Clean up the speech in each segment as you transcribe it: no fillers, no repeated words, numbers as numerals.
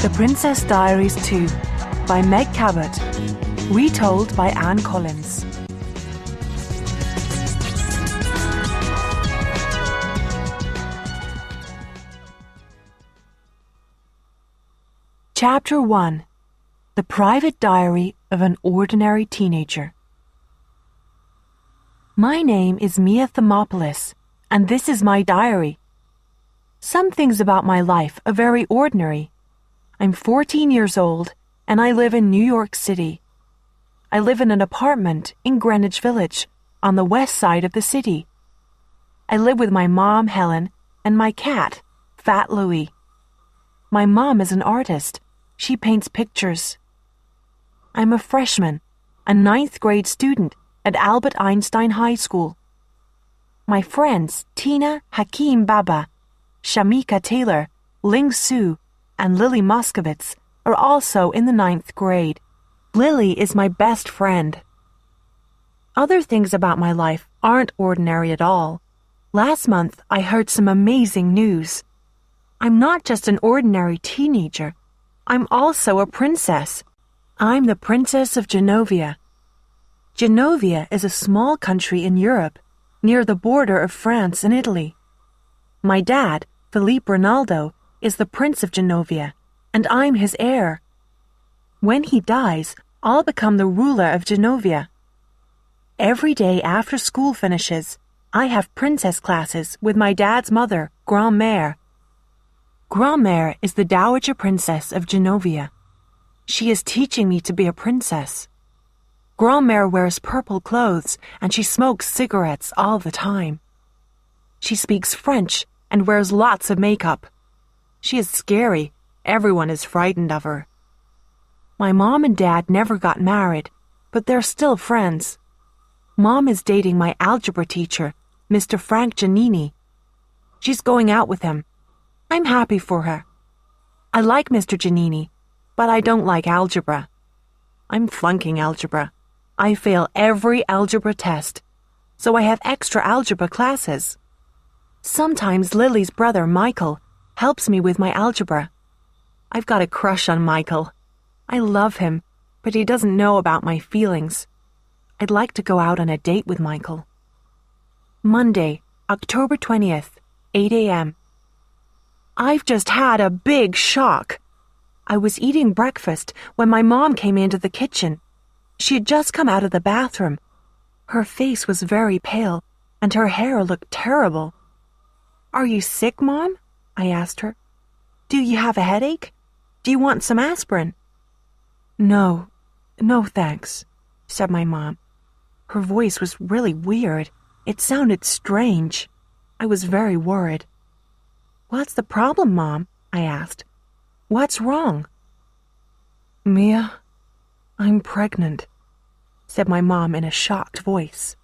The Princess Diaries 2 by Meg Cabot. Retold by Anne Collins. Chapter 1. The Private Diary of an Ordinary Teenager. My name is Mia Thermopolis, and this is my diary. Some things about my life are very ordinary. I'm 14 years old, and I live in New York City. I live in an apartment in Greenwich Village, on the west side of the city. I live with my mom, Helen, and my cat, Fat Louie. My mom is an artist. She paints pictures. I'm a freshman, a 9th grade student at Albert Einstein High School. My friends Tina Hakeem Baba, Shamika Taylor, Ling Su, and Lily Moskowitz are also in the 9th grade. Lily is my best friend. Other things about my life aren't ordinary at all. Last month, I heard some amazing news. I'm not just an ordinary teenager. I'm also a princess. I'm the Princess of Genovia. Genovia is a small country in Europe, near the border of France and Italy. My dad, Philippe Rinaldo, is the Prince of Genovia, and I'm his heir. When he dies, I'll become the ruler of Genovia. Every day after school finishes, I have princess classes with my dad's mother, Grand-Mère. Grand-Mère is the Dowager Princess of Genovia. She is teaching me to be a princess. Grand-Mère wears purple clothes and she smokes cigarettes all the time. She speaks French and wears lots of makeup. She is scary. Everyone is frightened of her. My mom and dad never got married, but they're still friends. Mom is dating my algebra teacher, Mr. Frank Giannini. She's going out with him. I'm happy for her. I like Mr. Giannini, but I don't like algebra. I'm flunking algebra. I fail every algebra test, so I have extra algebra classes. Sometimes Lily's brother, Michael, helps me with my algebra. I've got a crush on Michael. I love him, but he doesn't know about my feelings. I'd like to go out on a date with Michael. Monday, October 20th, 8 a.m. I've just had a big shock. I was eating breakfast when my mom came into the kitchen. She had just come out of the bathroom. Her face was very pale, and her hair looked terrible. "Are you sick, Mom?" I asked her. "Do you have a headache? Do you want some aspirin?" No, thanks," said my mom. Her voice was really weird. It sounded strange. I was very worried. "What's the problem, Mom?" I asked. "What's wrong?" "Mia, I'm pregnant," said my mom in a shocked voice.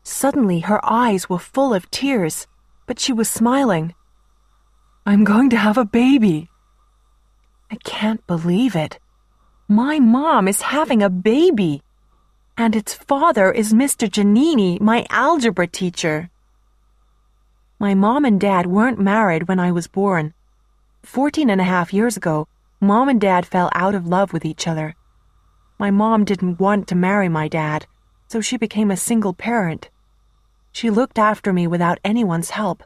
Suddenly, her eyes were full of tears, but she was smiling. "I'm going to have a baby." I can't believe it. My mom is having a baby, and its father is Mr. Giannini, my algebra teacher. My mom and dad weren't married when I was born. 14.5 years ago, Mom and Dad fell out of love with each other. My mom didn't want to marry my dad, so she became a single parent. She looked after me without anyone's help.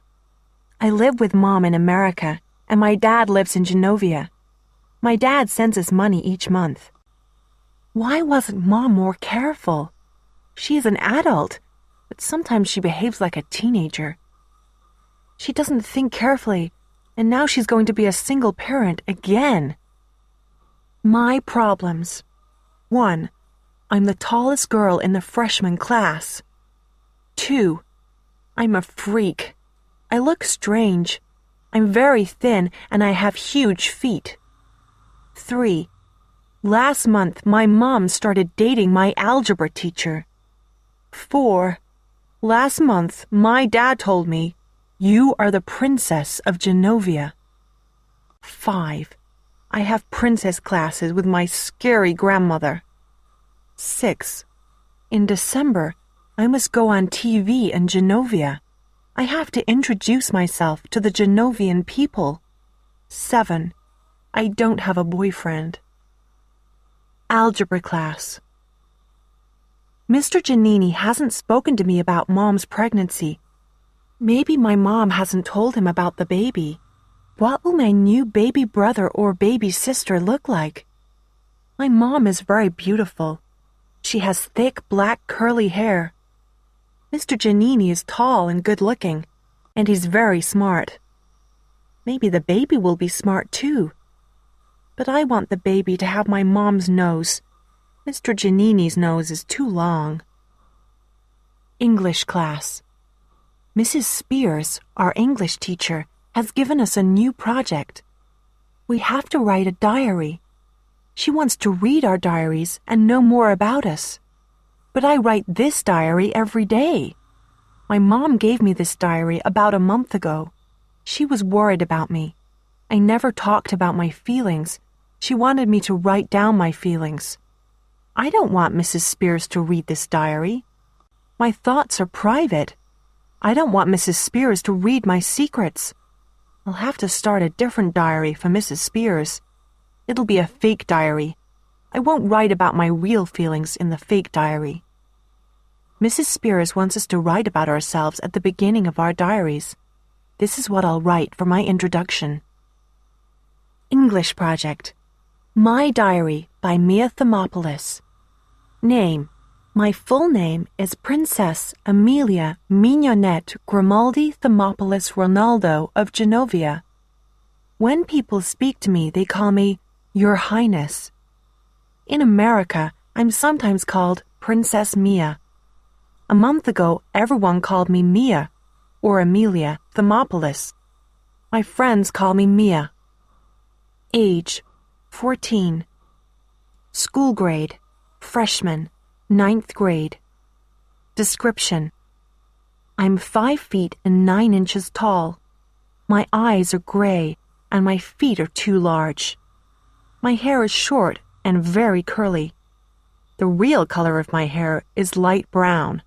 I live with Mom in America, and my dad lives in Genovia. My dad sends us money each month. Why wasn't Mom more careful? She is an adult, but sometimes she behaves like a teenager. She doesn't think carefully, and now she's going to be a single parent again. My problems. 1. I'm the tallest girl in the freshman class. 2. I'm a freak. I look strange. I'm very thin and I have huge feet. 3. Last month, my mom started dating my algebra teacher. 4. Last month, my dad told me, "You are the Princess of Genovia." 5. I have princess classes with my scary grandmother. 6. In December, I must go on TV in Genovia. I have to introduce myself to the Genovian people. 7. I don't have a boyfriend. Algebra class. Mr. Giannini hasn't spoken to me about Mom's pregnancy. Maybe my mom hasn't told him about the baby. What will my new baby brother or baby sister look like? My mom is very beautiful. She has thick, black, curly hair. Mr. Giannini is tall and good-looking, and he's very smart. Maybe the baby will be smart too. But I want the baby to have my mom's nose. Mr. Giannini's nose is too long. English class. Mrs. Spears, our English teacher, has given us a new project. We have to write a diary. She wants to read our diaries and know more about us. But I write this diary every day. My mom gave me this diary about a month ago. She was worried about me. I never talked about my feelings. She wanted me to write down my feelings. I don't want Mrs. Spears to read this diary. My thoughts are private. I don't want Mrs. Spears to read my secrets. I'll have to start a different diary for Mrs. Spears. It'll be a fake diary. I won't write about my real feelings in the fake diary. Mrs. Spears wants us to write about ourselves at the beginning of our diaries. This is what I'll write for my introduction. English project. My Diary by Mia Thermopolis. Name. My full name is Princess Amelia Mignonette Grimaldi Thermopolis Ronaldo of Genovia. When people speak to me, they call me Your Highness. In America, I'm sometimes called Princess Mia. A month ago, everyone called me Mia or Amelia Thermopolis. My friends call me Mia. Age, 14. School grade, freshman, 9th grade. Description: I'm 5 feet and 9 inches tall. My eyes are gray and my feet are too large. My hair is short and very curly. The real color of my hair is light brown,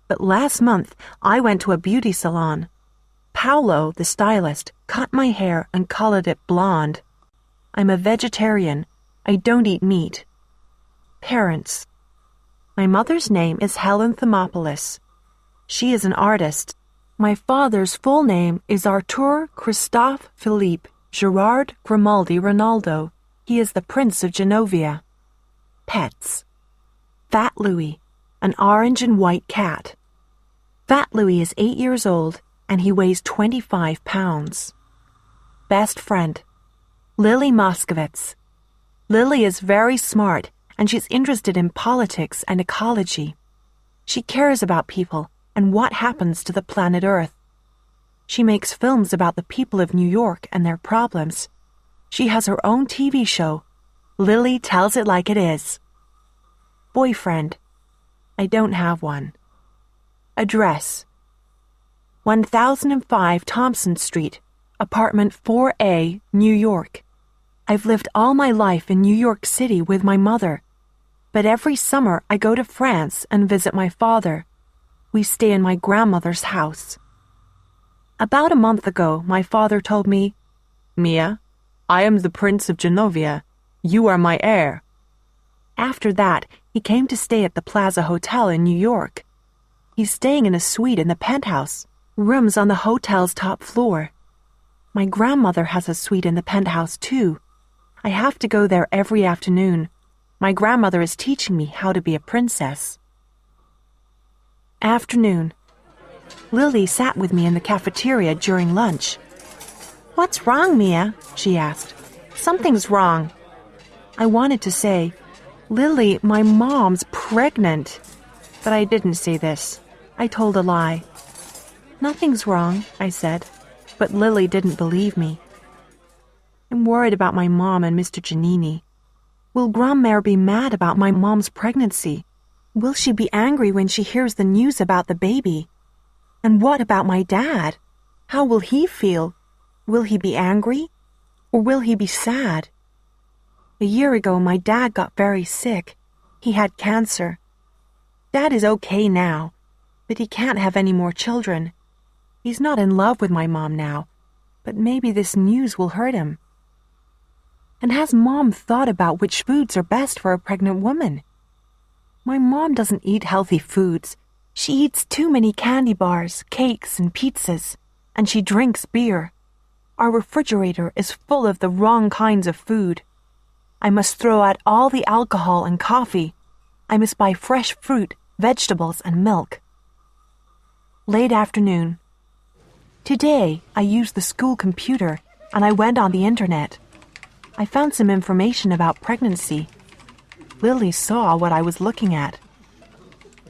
but last month I went to a beauty salon. Paolo, the stylist, cut my hair and colored it blonde. I'm a vegetarian. I don't eat meat. Parents. My mother's name is Helen Thermopolis. She is an artist. My father's full name is Artur Christophe Philippe Gerard Grimaldi Ronaldo. He is the Prince of Genovia. Pets. Fat Louie, an orange and white cat. Fat Louie is 8 years old and he weighs 25 pounds. Best friend. Lily Moskowitz. Lily is very smart and she's interested in politics and ecology. She cares about people and what happens to the planet Earth. She makes films about the people of New York and their problems. She has her own TV show. Lily tells it like it is. Boyfriend. I don't have one. Address. 1005 Thompson Street, apartment 4A, New York. I've lived all my life in New York City with my mother, but every summer I go to France and visit my father. We stay in my grandmother's house. About a month ago, my father told me, Mia, I am the Prince of Genovia. You are my heir. After that, he came to stay at the Plaza Hotel in New York. He's staying in a suite in the penthouse, rooms on the hotel's top floor. My grandmother has a suite in the penthouse too. I have to go there every afternoon. My grandmother is teaching me how to be a princess. Afternoon. Lily sat with me in the cafeteria during lunch. What's wrong, Mia? She asked. Something's wrong. I wanted to say, Lily, my mom's pregnant. But I didn't say this. I told a lie. Nothing's wrong, I said, but Lily didn't believe me. I'm worried about my mom and Mr. Giannini. Will Grandmère be mad about my mom's pregnancy? Will she be angry when she hears the news about the baby? And what about my dad? How will he feel? Will he be angry? Or will he be sad? A year ago, my dad got very sick. He had cancer. Dad is okay now, but he can't have any more children. He's not in love with my mom now, but maybe this news will hurt him. And has Mom thought about which foods are best for a pregnant woman? My mom doesn't eat healthy foods. She eats too many candy bars, cakes, and pizzas, and she drinks beer. Our refrigerator is full of the wrong kinds of food. I must throw out all the alcohol and coffee. I must buy fresh fruit, vegetables, and milk. Late afternoon. Today, I used the school computer and I went on the internet. I found some information about pregnancy. Lily saw what I was looking at.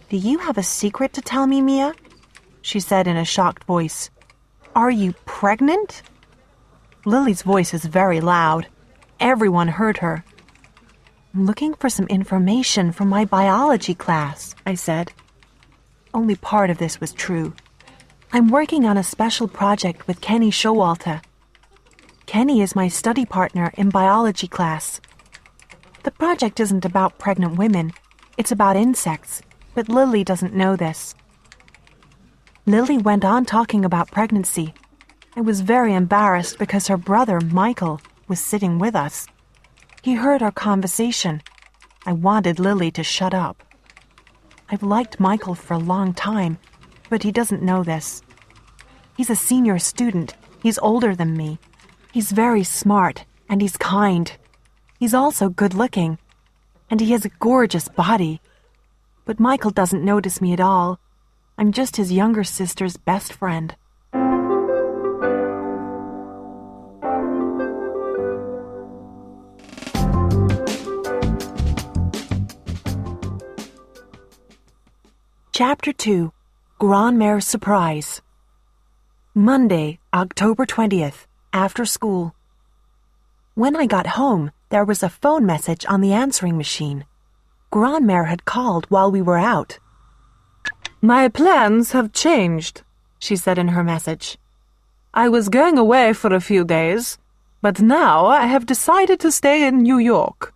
"Do you have a secret to tell me, Mia?" she said in a shocked voice. "Are you pregnant?" Lily's voice is very loud. Everyone heard her. "I'm looking for some information from my biology class," I said. Only part of this was true. I'm working on a special project with Kenny Showalter. Kenny is my study partner in biology class. The project isn't about pregnant women. It's about insects, but Lily doesn't know this. Lily went on talking about pregnancy. I was very embarrassed because her brother, Michael, was sitting with us. He heard our conversation. I wanted Lily to shut up. I've liked Michael for a long time, but he doesn't know this. He's a senior student. He's older than me. He's very smart, and he's kind. He's also good-looking, and he has a gorgeous body. But Michael doesn't notice me at all. I'm just his younger sister's best friend. Chapter 2. Grandma's Surprise. Monday, October 20th, after school. When I got home, there was a phone message on the answering machine. Grandmère had called while we were out. "My plans have changed," she said in her message. "I was going away for a few days, but now I have decided to stay in New York.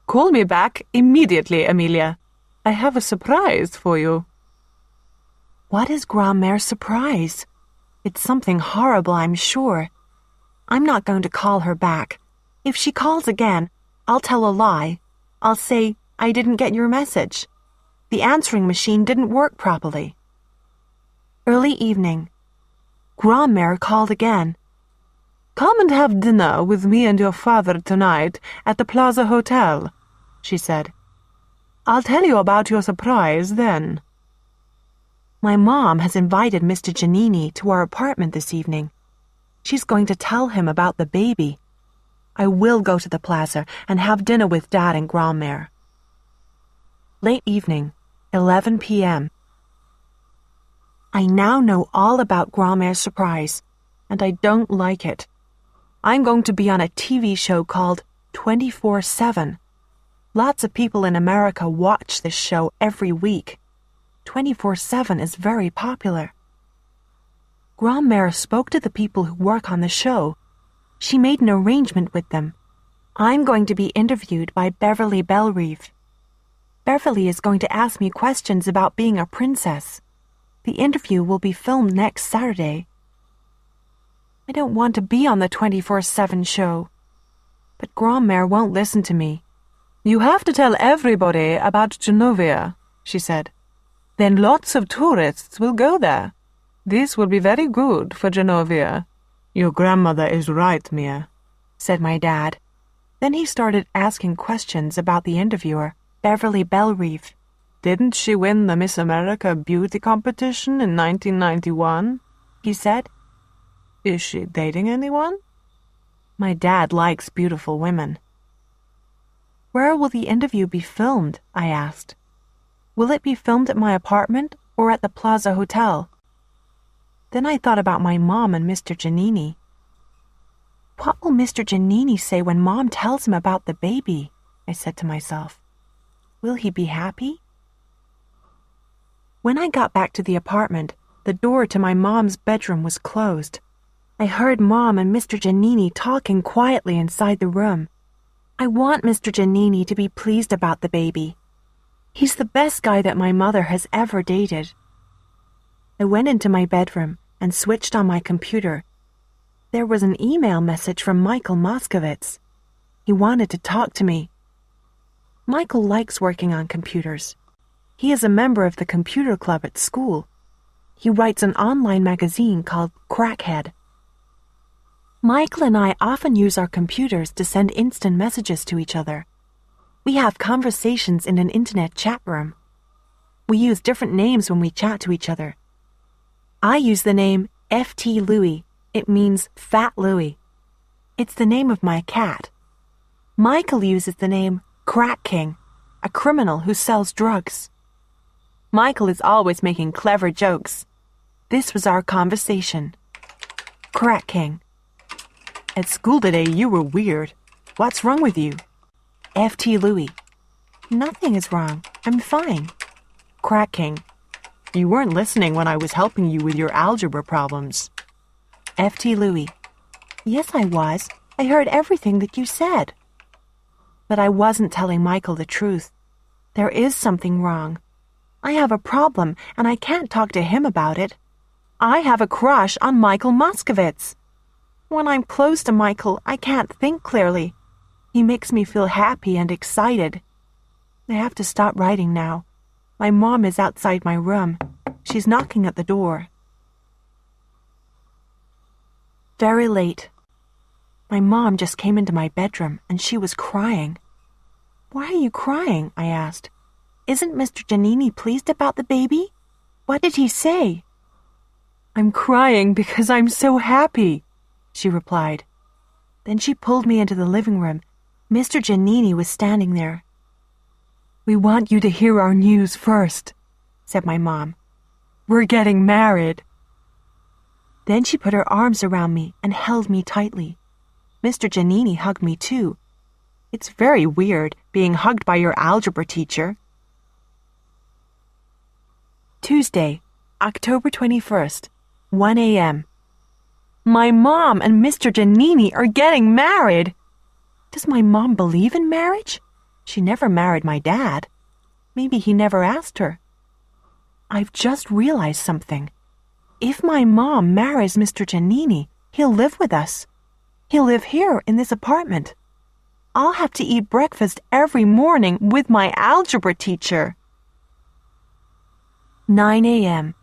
Call me back immediately, Amelia. I have a surprise for you." What is Grandmère's surprise? It's something horrible, I'm sure. I'm not going to call her back. If she calls again, I'll tell a lie. I'll say, "I didn't get your message. The answering machine didn't work properly." Early evening. Grandmère called again. "Come and have dinner with me and your father tonight at the Plaza Hotel," she said. "I'll tell you about your surprise then." My mom has invited Mr. Giannini to our apartment this evening. She's going to tell him about the baby. I will go to the plaza and have dinner with Dad and Grandmère. Late evening, 11 p.m. I now know all about Grandmère's surprise, and I don't like it. I'm going to be on a TV show called 24/7. Lots of people in America watch this show every week. 24/7 is very popular. Grandmère spoke to the people who work on the show. She made an arrangement with them. I'm going to be interviewed by Beverly Bellerive. Beverly is going to ask me questions about being a princess. The interview will be filmed next Saturday. I don't want to be on the 24/7 show. But Grandmère won't listen to me. "You have to tell everybody about Genovia," she said. "Then lots of tourists will go there. This will be very good for Genovia." "Your grandmother is right, Mia," said my dad. Then he started asking questions about the interviewer, Beverly Bellerive. "Didn't she win the Miss America beauty competition in 1991? He said. "Is she dating anyone?" My dad likes beautiful women. "Where will the interview be filmed?" I asked. "Will it be filmed at my apartment or at the Plaza Hotel?" Then I thought about my mom and Mr. Giannini. What will Mr. Giannini say when Mom tells him about the baby? I said to myself. Will he be happy? When I got back to the apartment, the door to my mom's bedroom was closed. I heard Mom and Mr. Giannini talking quietly inside the room. I want Mr. Giannini to be pleased about the baby. He's the best guy that my mother has ever dated. I went into my bedroom and switched on my computer. There was an email message from Michael Moskowitz. He wanted to talk to me. Michael likes working on computers. He is a member of the computer club at school. He writes an online magazine called Crackhead. Michael and I often use our computers to send instant messages to each other. We have conversations in an internet chat room. We use different names when we chat to each other. I use the name FT Louie. It means Fat Louie. It's the name of my cat. Michael uses the name Crack King, a criminal who sells drugs. Michael is always making clever jokes. This was our conversation. Crack King. At school today, you were weird. What's wrong with you? FT Louie. Nothing is wrong. I'm fine. Crack King. You weren't listening when I was helping you with your algebra problems. FT Louie. Yes, I was. I heard everything that you said. But I wasn't telling Michael the truth. There is something wrong. I have a problem, and I can't talk to him about it. I have a crush on Michael Moskovitz. When I'm close to Michael, I can't think clearly. He makes me feel happy and excited. I have to stop writing now. My mom is outside my room. She's knocking at the door. Very late. My mom just came into my bedroom and she was crying. Why are you crying? I asked. Isn't Mr. Giannini pleased about the baby? What did he say? I'm crying because I'm so happy, she replied. Then she pulled me into the living room. Mr. Giannini was standing there. We want you to hear our news first, said my mom. We're getting married. Then she put her arms around me and held me tightly. Mr. Giannini hugged me too. It's very weird being hugged by your algebra teacher. Tuesday, October 21st, 1 a.m. My mom and Mr. Giannini are getting married. Does my mom believe in marriage? She never married my dad. Maybe he never asked her. I've just realized something. If my mom marries Mr. Giannini, he'll live with us. He'll live here in this apartment. I'll have to eat breakfast every morning with my algebra teacher. 9 a.m.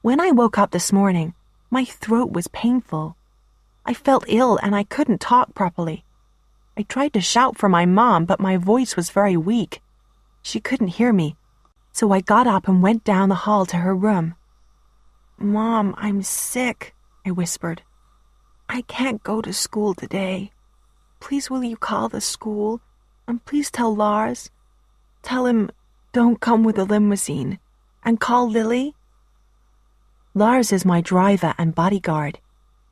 When I woke up this morning, my throat was painful. I felt ill and I couldn't talk properly. I tried to shout for my mom, but my voice was very weak. She couldn't hear me, so I got up and went down the hall to her room. Mom, I'm sick, I whispered. I can't go to school today. Please will you call the school, and please tell Lars. Tell him don't come with the limousine, and call Lily. Lars is my driver and bodyguard.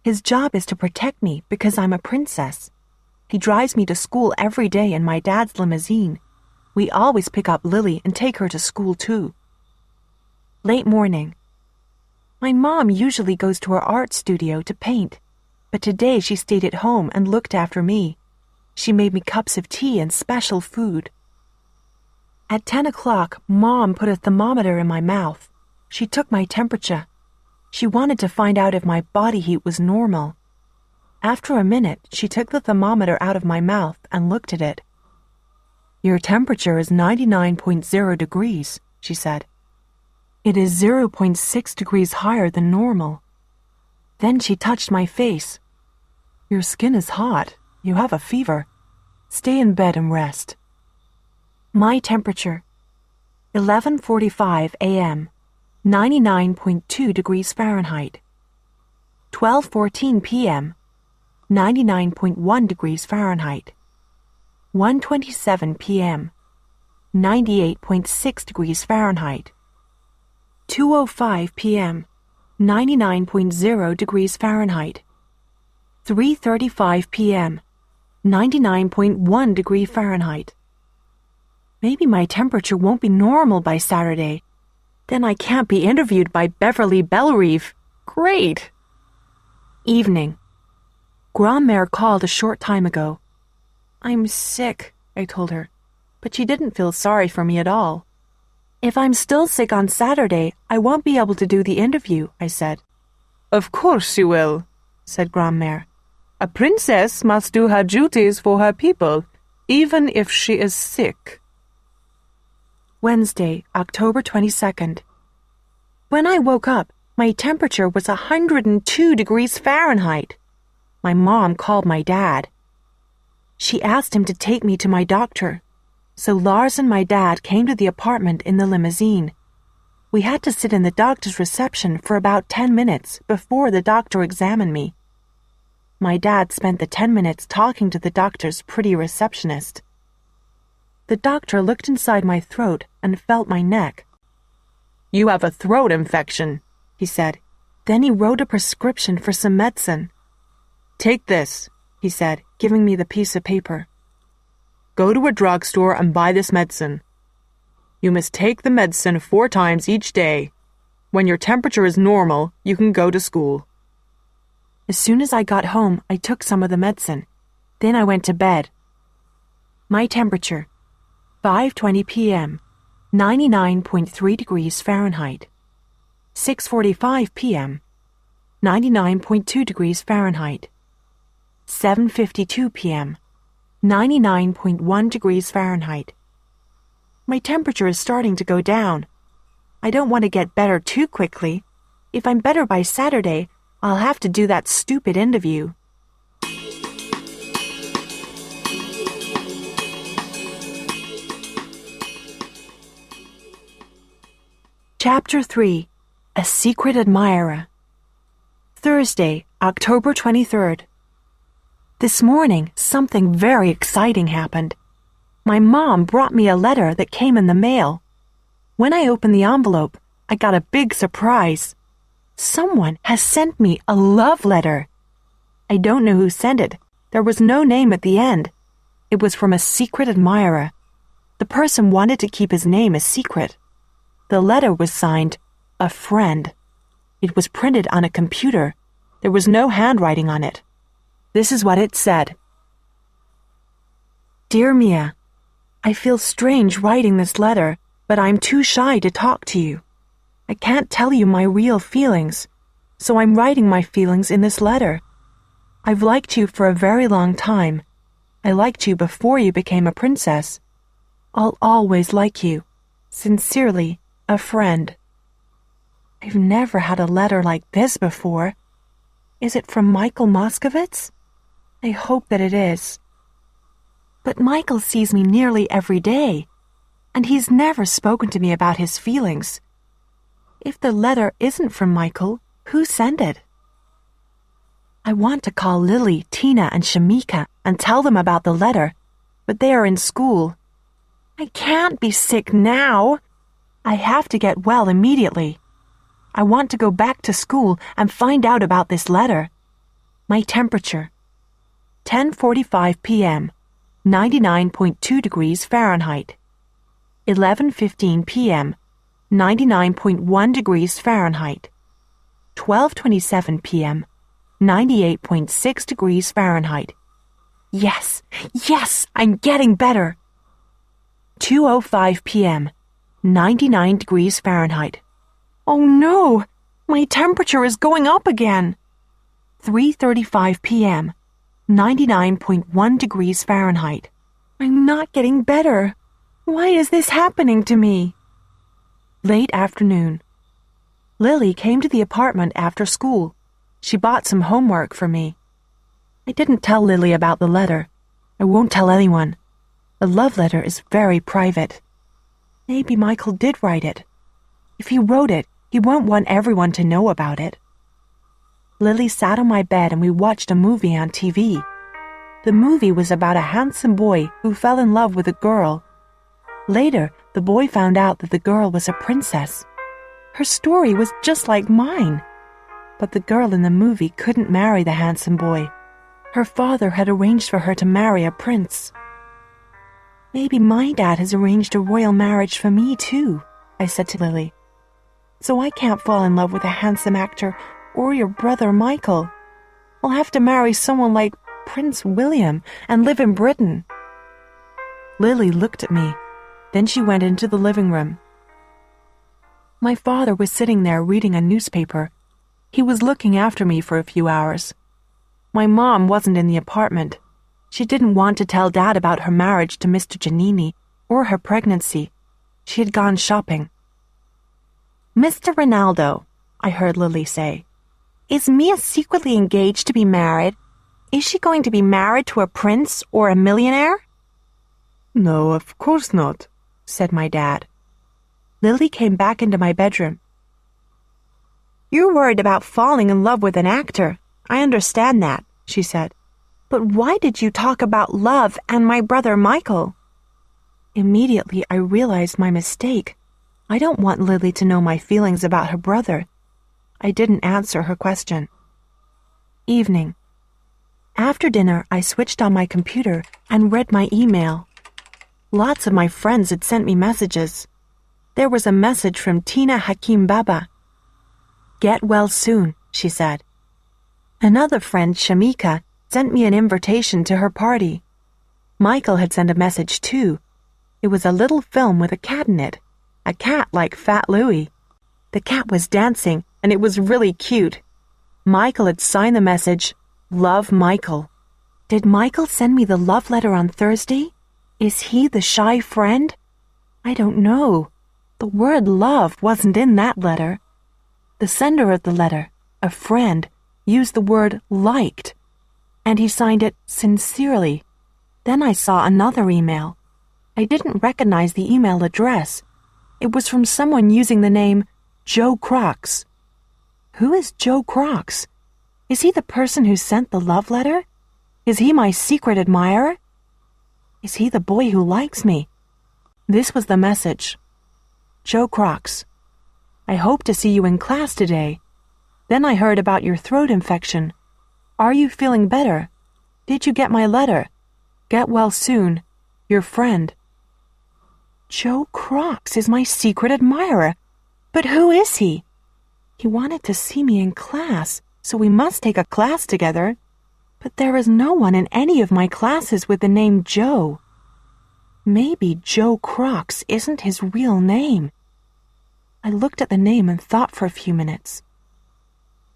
His job is to protect me because I'm a princess. He drives me to school every day in my dad's limousine. We always pick up Lily and take her to school too. Late morning. My mom usually goes to her art studio to paint, but today she stayed at home and looked after me. She made me cups of tea and special food. At 10 o'clock, Mom put a thermometer in my mouth. She took my temperature. She wanted to find out if my body heat was normal. After a minute, she took the thermometer out of my mouth and looked at it. Your temperature is 99.0 degrees, she said. It is 0.6 degrees higher than normal. Then she touched my face. Your skin is hot. You have a fever. Stay in bed and rest. My temperature, 11:45 a.m., 99.2 degrees Fahrenheit. 12:14 p.m., 99.1 degrees Fahrenheit. 1:27 p.m., 98.6 degrees Fahrenheit. 2:05 p.m., 99.0 degrees Fahrenheit. 3:35 p.m., 99.1 degree Fahrenheit. Maybe my temperature won't be normal by Saturday. Then I can't be interviewed by Beverly Bellerive. Great! Evening. Grand-mère called a short time ago. I'm sick, I told her, but she didn't feel sorry for me at all. If I'm still sick on Saturday, I won't be able to do the interview, I said. Of course you will, said Grand-mère. A princess must do her duties for her people, even if she is sick. Wednesday, October 22nd. When I woke up, my temperature was 102 degrees Fahrenheit. My mom called my dad. She asked him to take me to my doctor. So Lars and my dad came to the apartment in the limousine. We had to sit in the doctor's reception for about 10 minutes before the doctor examined me. My dad spent the 10 minutes talking to the doctor's pretty receptionist. The doctor looked inside my throat and felt my neck. "You have a throat infection," he said. Then he wrote a prescription for some medicine. "Take this," he said, giving me the piece of paper. "Go to a drugstore and buy this medicine. You must take the medicine 4 times each day. When your temperature is normal, you can go to school." As soon as I got home, I took some of the medicine. Then I went to bed. My temperature, 5:20 p.m., 99.3 degrees Fahrenheit. 6:45 p.m., 99.2 degrees Fahrenheit. 7:52 p.m., 99.1 degrees Fahrenheit. My temperature is starting to go down. I don't want to get better too quickly. If I'm better by Saturday, I'll have to do that stupid interview. Chapter 3. A Secret Admirer. Thursday, October 23rd. This morning, something very exciting happened. My mom brought me a letter that came in the mail. When I opened the envelope, I got a big surprise. Someone has sent me a love letter. I don't know who sent it. There was no name at the end. It was from a secret admirer. The person wanted to keep his name a secret. The letter was signed, "A Friend." It was printed on a computer. There was no handwriting on it. This is what it said. Dear Mia, I feel strange writing this letter, but I'm too shy to talk to you. I can't tell you my real feelings, so I'm writing my feelings in this letter. I've liked you for a very long time. I liked you before you became a princess. I'll always like you. Sincerely, a friend. I've never had a letter like this before. Is it from Michael Moskowitz? I hope that it is. But Michael sees me nearly every day, and he's never spoken to me about his feelings. If the letter isn't from Michael, who sent it? I want to call Lily, Tina, and Shamika and tell them about the letter, but they are in school. I can't be sick now. I have to get well immediately. I want to go back to school and find out about this letter. My temperature, 10:45 p.m., 99.2 degrees Fahrenheit. 11:15 p.m., 99.1 degrees Fahrenheit. 12:27 p.m., 98.6 degrees Fahrenheit. Yes, I'm getting better. 2:05 p.m., 99 degrees Fahrenheit. Oh no, my temperature is going up again. 3:35 p.m., 99.1 degrees Fahrenheit. I'm not getting better. Why is this happening to me? Late afternoon. Lily came to the apartment after school. She bought some homework for me. I didn't tell Lily about the letter. I won't tell anyone. The love letter is very private. Maybe Michael did write it. If he wrote it, he won't want everyone to know about it. Lily sat on my bed and we watched a movie on TV. The movie was about a handsome boy who fell in love with a girl. Later, the boy found out that the girl was a princess. Her story was just like mine. But the girl in the movie couldn't marry the handsome boy. Her father had arranged for her to marry a prince. Maybe my dad has arranged a royal marriage for me too, I said to Lily. So I can't fall in love with a handsome actor or your brother Michael. I'll have to marry someone like Prince William and live in Britain. Lily looked at me. Then she went into the living room. My father was sitting there reading a newspaper. He was looking after me for a few hours. My mom wasn't in the apartment. She didn't want to tell Dad about her marriage to Mr. Giannini or her pregnancy. She had gone shopping. "Mr. Ronaldo," I heard Lily say, "is Mia secretly engaged to be married? Is she going to be married to a prince or a millionaire?" "No, of course not," said my dad. Lily came back into my bedroom. "You're worried about falling in love with an actor. I understand that," she said. "But why did you talk about love and my brother Michael?" Immediately, I realized my mistake. I don't want Lily to know my feelings about her brother. I didn't answer her question. Evening. After dinner, I switched on my computer and read my email. Lots of my friends had sent me messages. There was a message from Tina Hakim Baba. "Get well soon," she said. Another friend, Shamika, sent me an invitation to her party. Michael had sent a message too. It was a little film with a cat in it, a cat like Fat Louie. The cat was dancing, and it was really cute. Michael had signed the message, "Love, Michael." Did Michael send me the love letter on Thursday? Is he the shy friend? I don't know. The word love wasn't in that letter. The sender of the letter, a friend, used the word liked, and he signed it sincerely. Then I saw another email. I didn't recognize the email address. It was from someone using the name Joe Crocs. Who is Joe Crocs? Is he the person who sent the love letter? Is he my secret admirer? Is he the boy who likes me? This was the message. Joe Crocs, I hope to see you in class today. Then I heard about your throat infection. Are you feeling better? Did you get my letter? Get well soon. Your friend. Joe Crocs is my secret admirer. But who is he? He wanted to see me in class, so we must take a class together. But there is no one in any of my classes with the name Joe. Maybe Joe Crocs isn't his real name. I looked at the name and thought for a few minutes.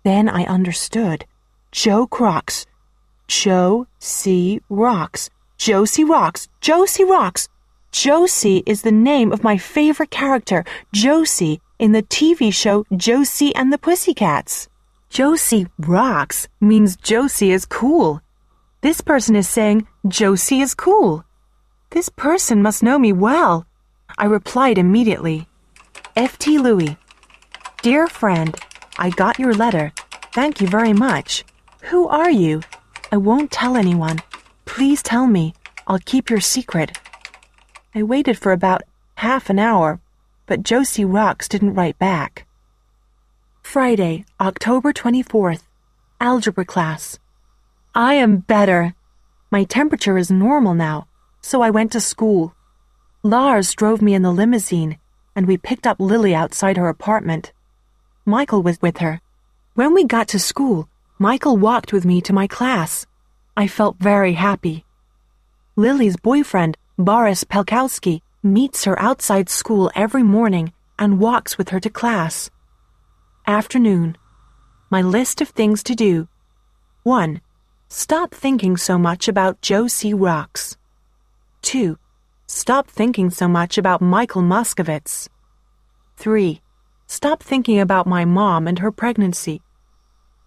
Then I understood. Joe Crocs. Josie Rocks. Josie Rocks. Josie Rocks. Josie is the name of my favorite character, Josie, in the TV show Josie and the Pussycats. Josie Rocks means Josie is cool. This person is saying Josie is cool. This person must know me well. I replied immediately. F.T. Louie. Dear friend, I got your letter. Thank you very much. Who are you? I won't tell anyone. Please tell me. I'll keep your secret. I waited for about half an hour, but Josie Rocks didn't write back. Friday, October 24th. Algebra class. I am better. My temperature is normal now, so I went to school. Lars drove me in the limousine, and we picked up Lily outside her apartment. Michael was with her. When we got to school, Michael walked with me to my class. I felt very happy. Lily's boyfriend, Boris Pelkowski, meets her outside school every morning and walks with her to class. Afternoon. My list of things to do. 1. Stop thinking so much about Josie Rocks. 2. Stop thinking so much about Michael Moskovitz. 3. Stop thinking about my mom and her pregnancy.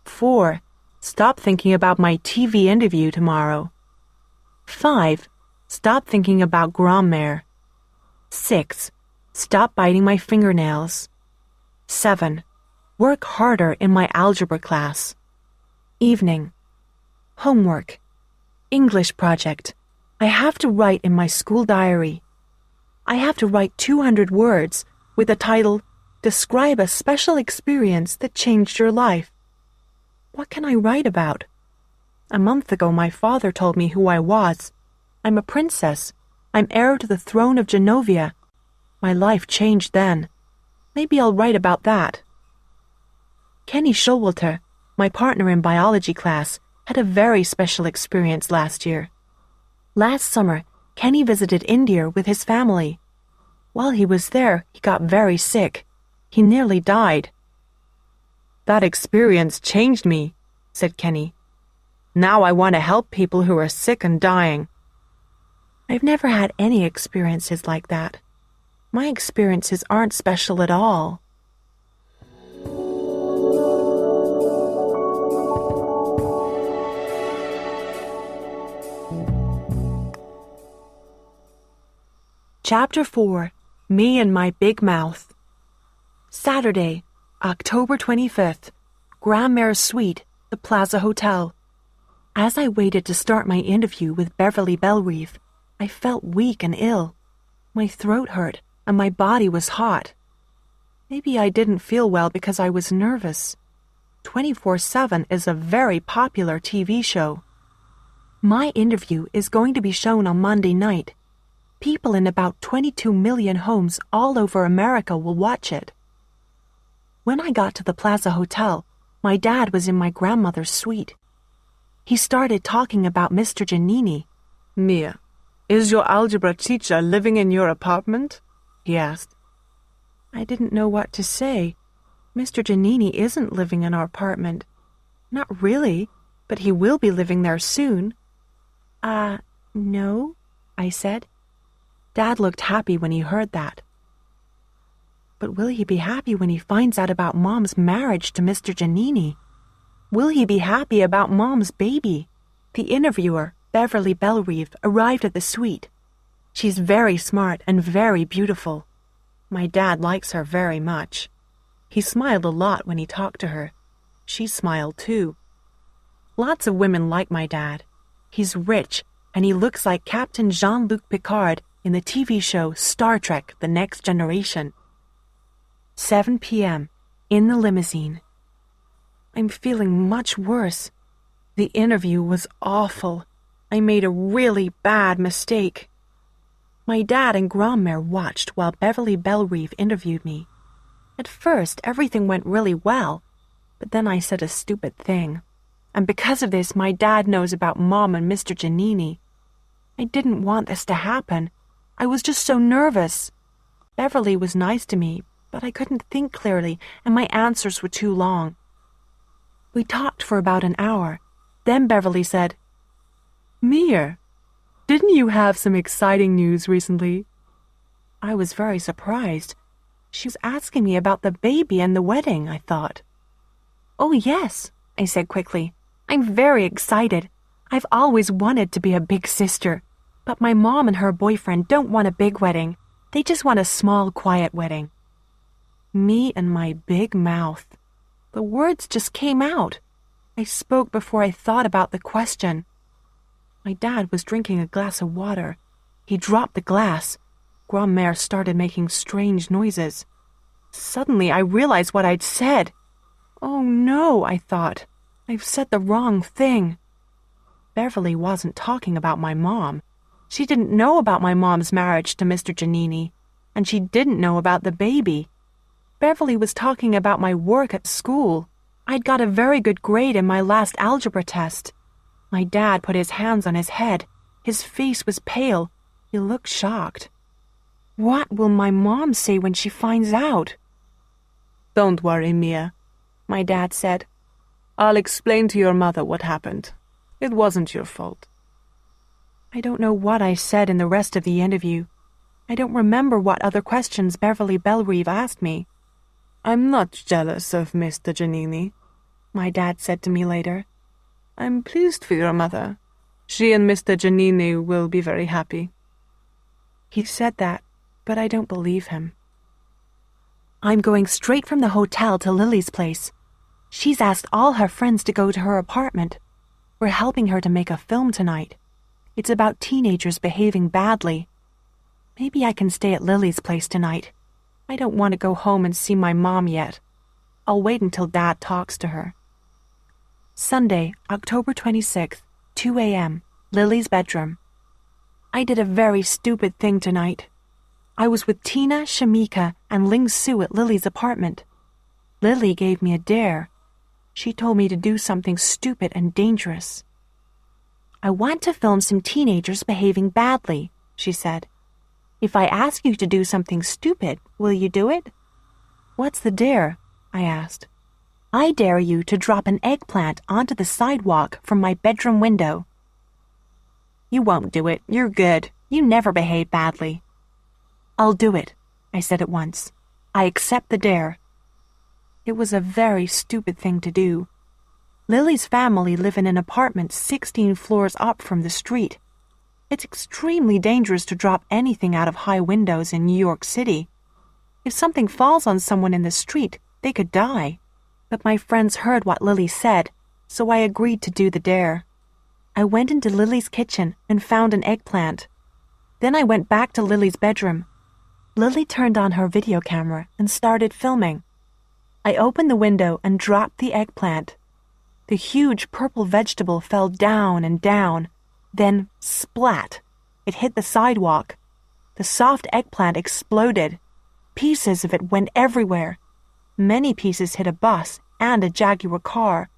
4. Stop thinking about my TV interview tomorrow. 5. Stop thinking about Grandmère. 6. Stop biting my fingernails. 7. Work harder in my algebra class. Evening. Homework. English project. I have to write in my school diary. I have to write 200 words with the title, Describe a Special Experience That Changed Your Life. What can I write about? A month ago, my father told me who I was. I'm a princess. I'm heir to the throne of Genovia. My life changed then. Maybe I'll write about that. Kenny Showalter, my partner in biology class, had a very special experience last year. Last summer, Kenny visited India with his family. While he was there, he got very sick. He nearly died. That experience changed me, said Kenny. Now I want to help people who are sick and dying. I've never had any experiences like that. My experiences aren't special at all. Chapter 4. Me and My Big Mouth. Saturday, October 25th, Grandmare's Suite, the Plaza Hotel. As I waited to start my interview with Beverly Bellerive, I felt weak and ill. My throat hurt and my body was hot. Maybe I didn't feel well because I was nervous. 24/7 is a very popular TV show. My interview is going to be shown on Monday night. People in about 22 million homes all over America will watch it. When I got to the Plaza Hotel, my dad was in my grandmother's suite. He started talking about Mr. Giannini. Mia, is your algebra teacher living in your apartment? He asked. I didn't know what to say. Mr. Giannini isn't living in our apartment. Not really, but he will be living there soon. No, I said. Dad looked happy when he heard that. But will he be happy when he finds out about Mom's marriage to Mr. Giannini? Will he be happy about Mom's baby? The interviewer, Beverly Bellerive, arrived at the suite. She's very smart and very beautiful. My dad likes her very much. He smiled a lot when he talked to her. She smiled too. Lots of women like my dad. He's rich, and he looks like Captain Jean-Luc Picard in the TV show Star Trek: The Next Generation. 7 p.m. in the limousine. I'm feeling much worse. The interview was awful. I made a really bad mistake. My dad and Grandmère watched while Beverly Bellerive interviewed me. At first, everything went really well, but then I said a stupid thing. And because of this, my dad knows about Mom and Mr. Giannini. I didn't want this to happen. I was just so nervous. Beverly was nice to me, but I couldn't think clearly, and my answers were too long. We talked for about an hour. Then Beverly said, Mia, didn't you have some exciting news recently? I was very surprised. She was asking me about the baby and the wedding, I thought. Oh, yes, I said quickly. I'm very excited. I've always wanted to be a big sister, but my mom and her boyfriend don't want a big wedding. They just want a small, quiet wedding. Me and my big mouth. The words just came out. I spoke before I thought about the question. My dad was drinking a glass of water. He dropped the glass. Grandmère started making strange noises. Suddenly, I realized what I'd said. Oh no, I thought. I've said the wrong thing. Beverly wasn't talking about my mom. She didn't know about my mom's marriage to Mr. Giannini, and she didn't know about the baby. Beverly was talking about my work at school. I'd got a very good grade in my last algebra test. My dad put his hands on his head. His face was pale. He looked shocked. What will my mom say when she finds out? Don't worry, Mia, my dad said. I'll explain to your mother what happened. It wasn't your fault. I don't know what I said in the rest of the interview. I don't remember what other questions Beverly Bellerive asked me. I'm not jealous of Mr. Giannini, my dad said to me later. I'm pleased for your mother. She and Mr. Giannini will be very happy. He said that, but I don't believe him. I'm going straight from the hotel to Lily's place. She's asked all her friends to go to her apartment. We're helping her to make a film tonight. It's about teenagers behaving badly. Maybe I can stay at Lily's place tonight. I don't want to go home and see my mom yet. I'll wait until Dad talks to her. Sunday, October 26th, 2 a.m., Lily's bedroom. I did a very stupid thing tonight. I was with Tina, Shamika, and Ling Su at Lily's apartment. Lily gave me a dare. She told me to do something stupid and dangerous. I want to film some teenagers behaving badly, she said. If I ask you to do something stupid, will you do it? What's the dare? I asked. I dare you to drop an eggplant onto the sidewalk from my bedroom window. You won't do it. You're good. You never behave badly. I'll do it, I said at once. I accept the dare. It was a very stupid thing to do. Lily's family live in an apartment 16 floors up from the street. It's extremely dangerous to drop anything out of high windows in New York City. If something falls on someone in the street, they could die. But my friends heard what Lily said, so I agreed to do the dare. I went into Lily's kitchen and found an eggplant. Then I went back to Lily's bedroom. Lily turned on her video camera and started filming. I opened the window and dropped the eggplant. The huge purple vegetable fell down and down. Then, splat! It hit the sidewalk. The soft eggplant exploded. Pieces of it went everywhere. Many pieces hit a bus and a Jaguar car.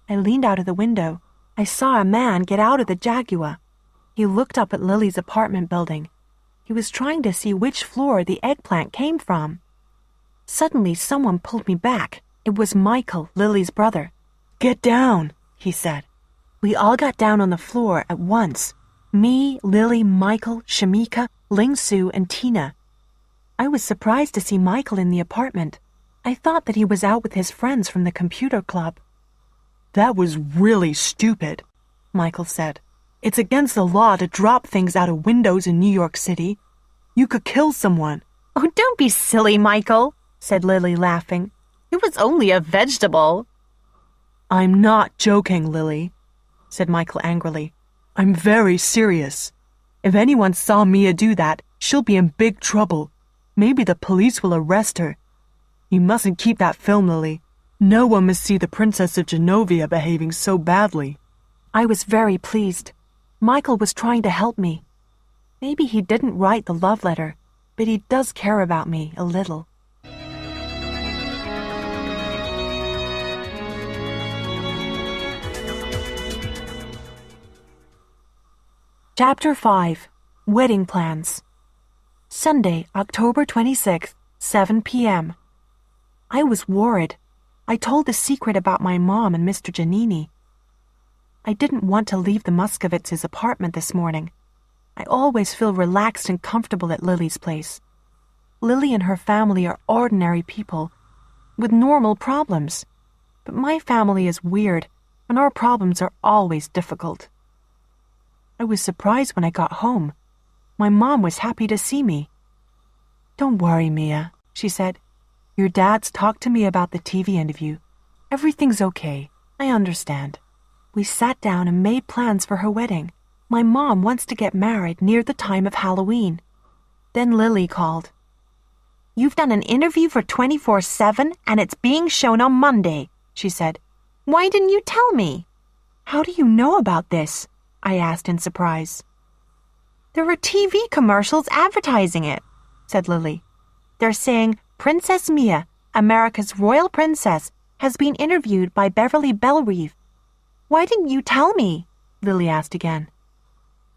I leaned out of the window. I saw a man get out of the Jaguar. He looked up at Lily's apartment building. He was trying to see which floor the eggplant came from. Suddenly, someone pulled me back. It was Michael, Lily's brother. "Get down," he said. We all got down on the floor at once. Me, Lily, Michael, Shamika, Ling Su, and Tina. I was surprised to see Michael in the apartment. I thought that he was out with his friends from the computer club. "That was really stupid," Michael said. "It's against the law to drop things out of windows in New York City. You could kill someone." "Oh, don't be silly, Michael," said Lily, laughing. "It was only a vegetable." "I'm not joking, Lily," said Michael angrily. "I'm very serious. If anyone saw Mia do that, she'll be in big trouble. Maybe the police will arrest her. You mustn't keep that film, Lily. No one must see the Princess of Genovia behaving so badly." I was very pleased. Michael was trying to help me. Maybe he didn't write the love letter, but he does care about me a little. Chapter 5. Wedding Plans. Sunday, October 26th, 7 p.m. I was worried. I told the secret about my mom and Mr. Giannini. I didn't want to leave the Muscovitz's apartment this morning. I always feel relaxed and comfortable at Lily's place. Lily and her family are ordinary people with normal problems. But my family is weird, and our problems are always difficult. I was surprised when I got home. My mom was happy to see me. "Don't worry, Mia," she said. "Your dad's talked to me about the TV interview. Everything's okay. I understand." We sat down and made plans for her wedding. My mom wants to get married near the time of Halloween. Then Lily called. "You've done an interview for 24/7 and it's being shown on Monday," she said. "Why didn't you tell me?" "How do you know about this?" I asked in surprise. "There are TV commercials advertising it," said Lily. "They're saying Princess Mia, America's royal princess, has been interviewed by Beverly Bellerive." "Why didn't you tell me?" Lily asked again.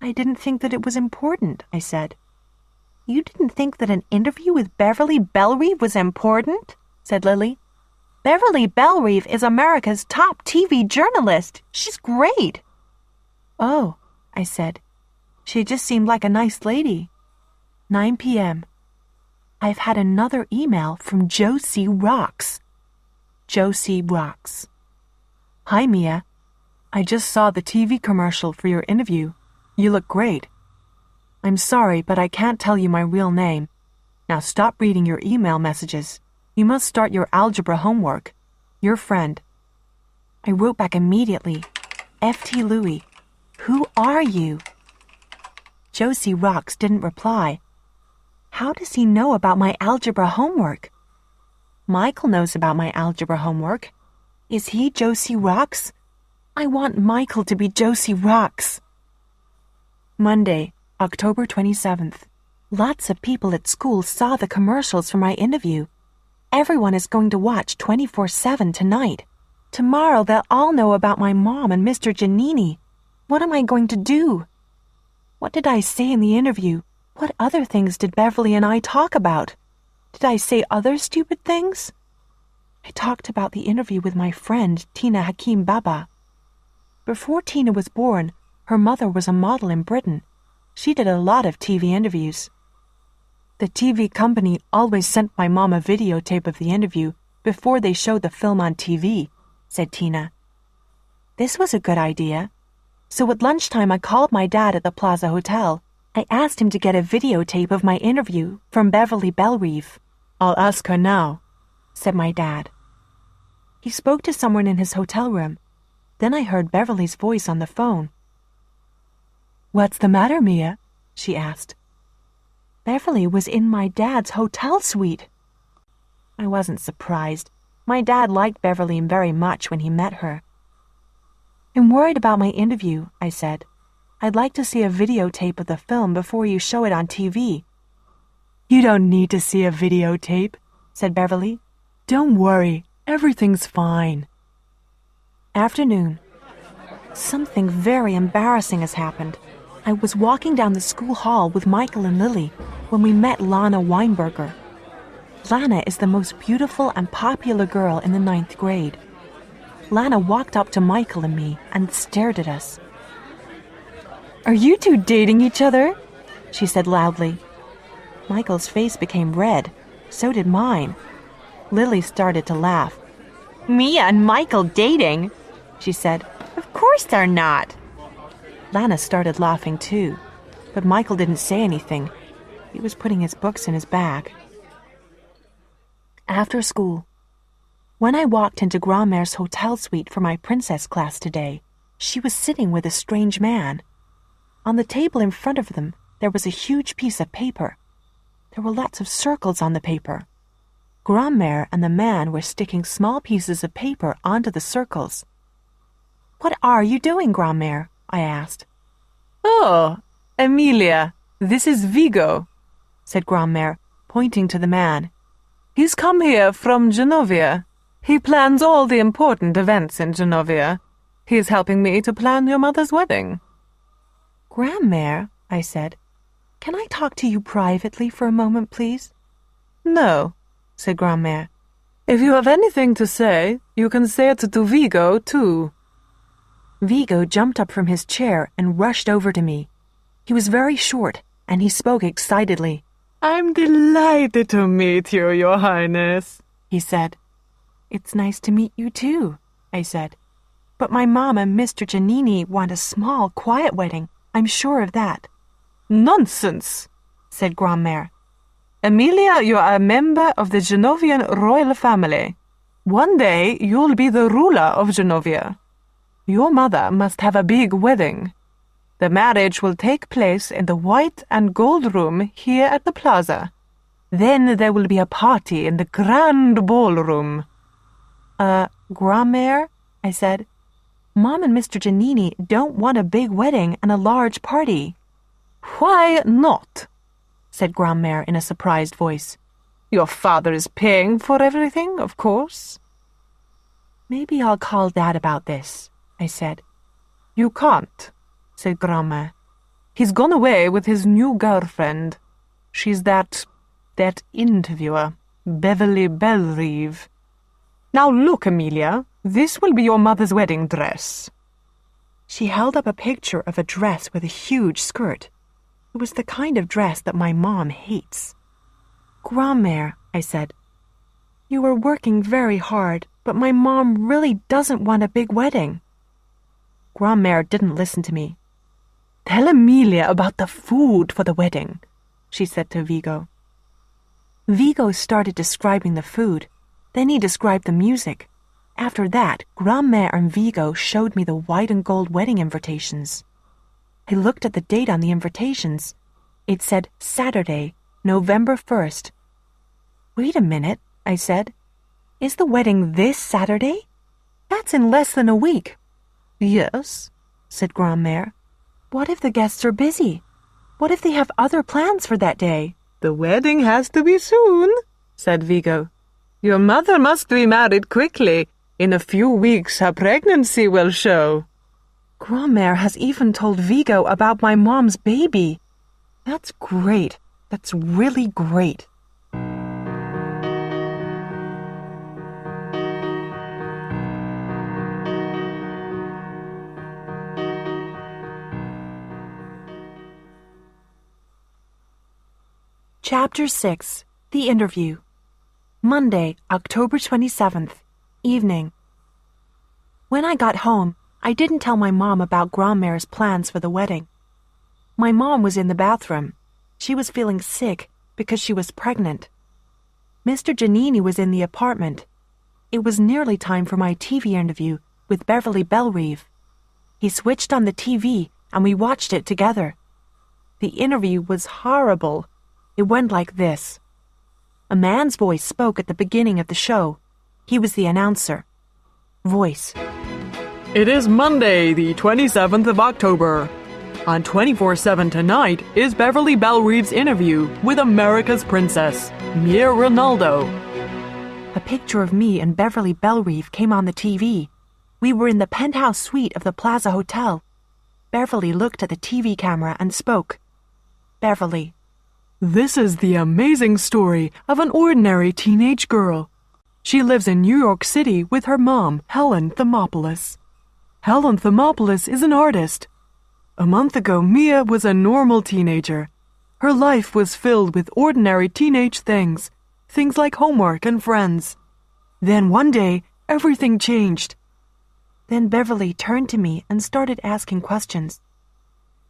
"I didn't think that it was important," I said. "You didn't think that an interview with Beverly Bellerive was important?" said Lily. "Beverly Bellerive is America's top TV journalist. She's great." "Oh," I said. "She just seemed like a nice lady." 9 p.m. I've had another email from Josie Rocks. Josie Rocks. "Hi, Mia. I just saw the TV commercial for your interview. You look great. I'm sorry, but I can't tell you my real name. Now stop reading your email messages. You must start your algebra homework. Your friend." I wrote back immediately. F.T. Louie. "Who are you?" Josie Rocks didn't reply. How does he know about my algebra homework? Michael knows about my algebra homework. Is he Josie Rocks? I want Michael to be Josie Rocks. Monday, October 27th. Lots of people at school saw the commercials for my interview. Everyone is going to watch 24/7 tonight. Tomorrow they'll all know about my mom and Mr. Giannini. What am I going to do? What did I say in the interview? What other things did Beverly and I talk about? Did I say other stupid things? I talked about the interview with my friend, Tina Hakim Baba. Before Tina was born, her mother was a model in Britain. She did a lot of TV interviews. The TV company always sent my mom a videotape of the interview before they showed the film on TV, said Tina. This was a good idea. So at lunchtime I called my dad at the Plaza Hotel. I asked him to get a videotape of my interview from Beverly Bellerive. I'll ask her now, said my dad. He spoke to someone in his hotel room. Then I heard Beverly's voice on the phone. What's the matter, Mia? She asked. Beverly was in my dad's hotel suite. I wasn't surprised. My dad liked Beverly very much when he met her. I'm worried about my interview, I said. I'd like to see a videotape of the film before you show it on TV. You don't need to see a videotape, said Beverly. Don't worry, everything's fine. Afternoon. Something very embarrassing has happened. I was walking down the school hall with Michael and Lily when we met Lana Weinberger. Lana is the most beautiful and popular girl in the 9th grade. Lana walked up to Michael and me and stared at us. Are you two dating each other? She said loudly. Michael's face became red. So did mine. Lily started to laugh. Mia and Michael dating? She said. Of course they're not. Lana started laughing too, but Michael didn't say anything. He was putting his books in his bag. After school. When I walked into Grandma's hotel suite for my princess class today, she was sitting with a strange man. On the table in front of them, there was a huge piece of paper. There were lots of circles on the paper. Grandmère and the man were sticking small pieces of paper onto the circles. What are you doing, Grandmère? I asked. Oh, Emilia, this is Vigo, said Grandmère, pointing to the man. He's come here from Genovia. He plans all the important events in Genovia. He's helping me to plan your mother's wedding. Grandmère, I said, can I talk to you privately for a moment, please? No, said Grandmère. If you have anything to say, you can say it to Vigo, too. Vigo jumped up from his chair and rushed over to me. He was very short, and he spoke excitedly. I'm delighted to meet you, Your Highness, he said. It's nice to meet you, too, I said. But my mom and Mr. Giannini want a small, quiet wedding. I'm sure of that. Nonsense, said Grandmère. Emilia, you are a member of the Genovian royal family. One day you'll be the ruler of Genovia. Your mother must have a big wedding. The marriage will take place in the white and gold room here at the plaza. Then there will be a party in the grand ballroom. Grandmère, I said. Mom and Mr. Giannini don't want a big wedding and a large party. Why not? Said Grandmère in a surprised voice. Your father is paying for everything, of course. Maybe I'll call Dad about this, I said. You can't, said Grandmère. He's gone away with his new girlfriend. She's that interviewer, Beverly Bellerive. Now look, Emilia, this will be your mother's wedding dress. She held up a picture of a dress with a huge skirt. It was the kind of dress that my mom hates. Grandmère, I said, you are working very hard, but my mom really doesn't want a big wedding. Grandmère didn't listen to me. Tell Emilia about the food for the wedding, she said to Vigo. Vigo started describing the food. Then he described the music. After that, Grandmère and Vigo showed me the white and gold wedding invitations. I looked at the date on the invitations. It said Saturday, November 1st. Wait a minute, I said. Is the wedding this Saturday? That's in less than a week. Yes, said Grandmère. What if the guests are busy? What if they have other plans for that day? The wedding has to be soon, said Vigo. Your mother must be married quickly. In a few weeks her pregnancy will show. Grandmère has even told Vigo about my mom's baby. That's great. That's really great. Chapter 6. The Interview. Monday, October 27th. Evening. When I got home, I didn't tell my mom about Grandmare's plans for the wedding. My mom was in the bathroom. She was feeling sick because she was pregnant. Mr. Giannini was in the apartment. It was nearly time for my TV interview with Beverly Bellerive. He switched on the TV and we watched it together. The interview was horrible. It went like this. A man's voice spoke at the beginning of the show. He was the announcer. Voice. It is Monday, the 27th of October. On 24/7 tonight is Beverly Bellerive's interview with America's Princess, Mia Ronaldo. A picture of me and Beverly Bellerive came on the TV. We were in the penthouse suite of the Plaza Hotel. Beverly looked at the TV camera and spoke. Beverly. This is the amazing story of an ordinary teenage girl. She lives in New York City with her mom, Helen Thermopoulos. Helen Thermopoulos is an artist. A month ago, Mia was a normal teenager. Her life was filled with ordinary teenage things like homework and friends. Then one day, everything changed. Then Beverly turned to me and started asking questions.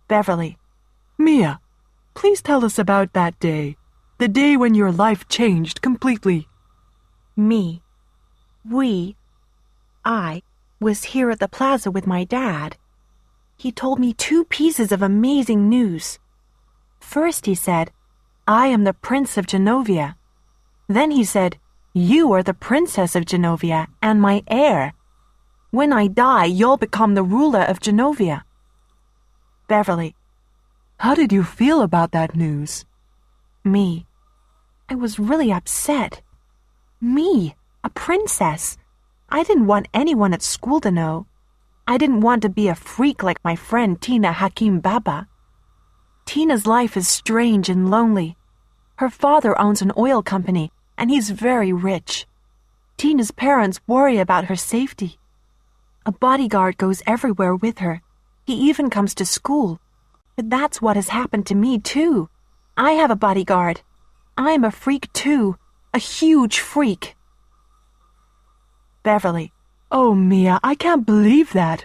Beverly. Mia, please tell us about that day. The day when your life changed completely. Me. I was here at the plaza with my dad. He told me 2 pieces of amazing news. First he said, I am the Prince of Genovia. Then he said, you are the Princess of Genovia and my heir. When I die, you'll become the ruler of Genovia. Beverly. How did you feel about that news? Me. I was really upset. Me, a princess. I didn't want anyone at school to know. I didn't want to be a freak like my friend Tina Hakim Baba. Tina's life is strange and lonely. Her father owns an oil company, and he's very rich. Tina's parents worry about her safety. A bodyguard goes everywhere with her. He even comes to school. But that's what has happened to me, too. I have a bodyguard. I'm a freak, too. A huge freak. Beverly. Oh, Mia, I can't believe that.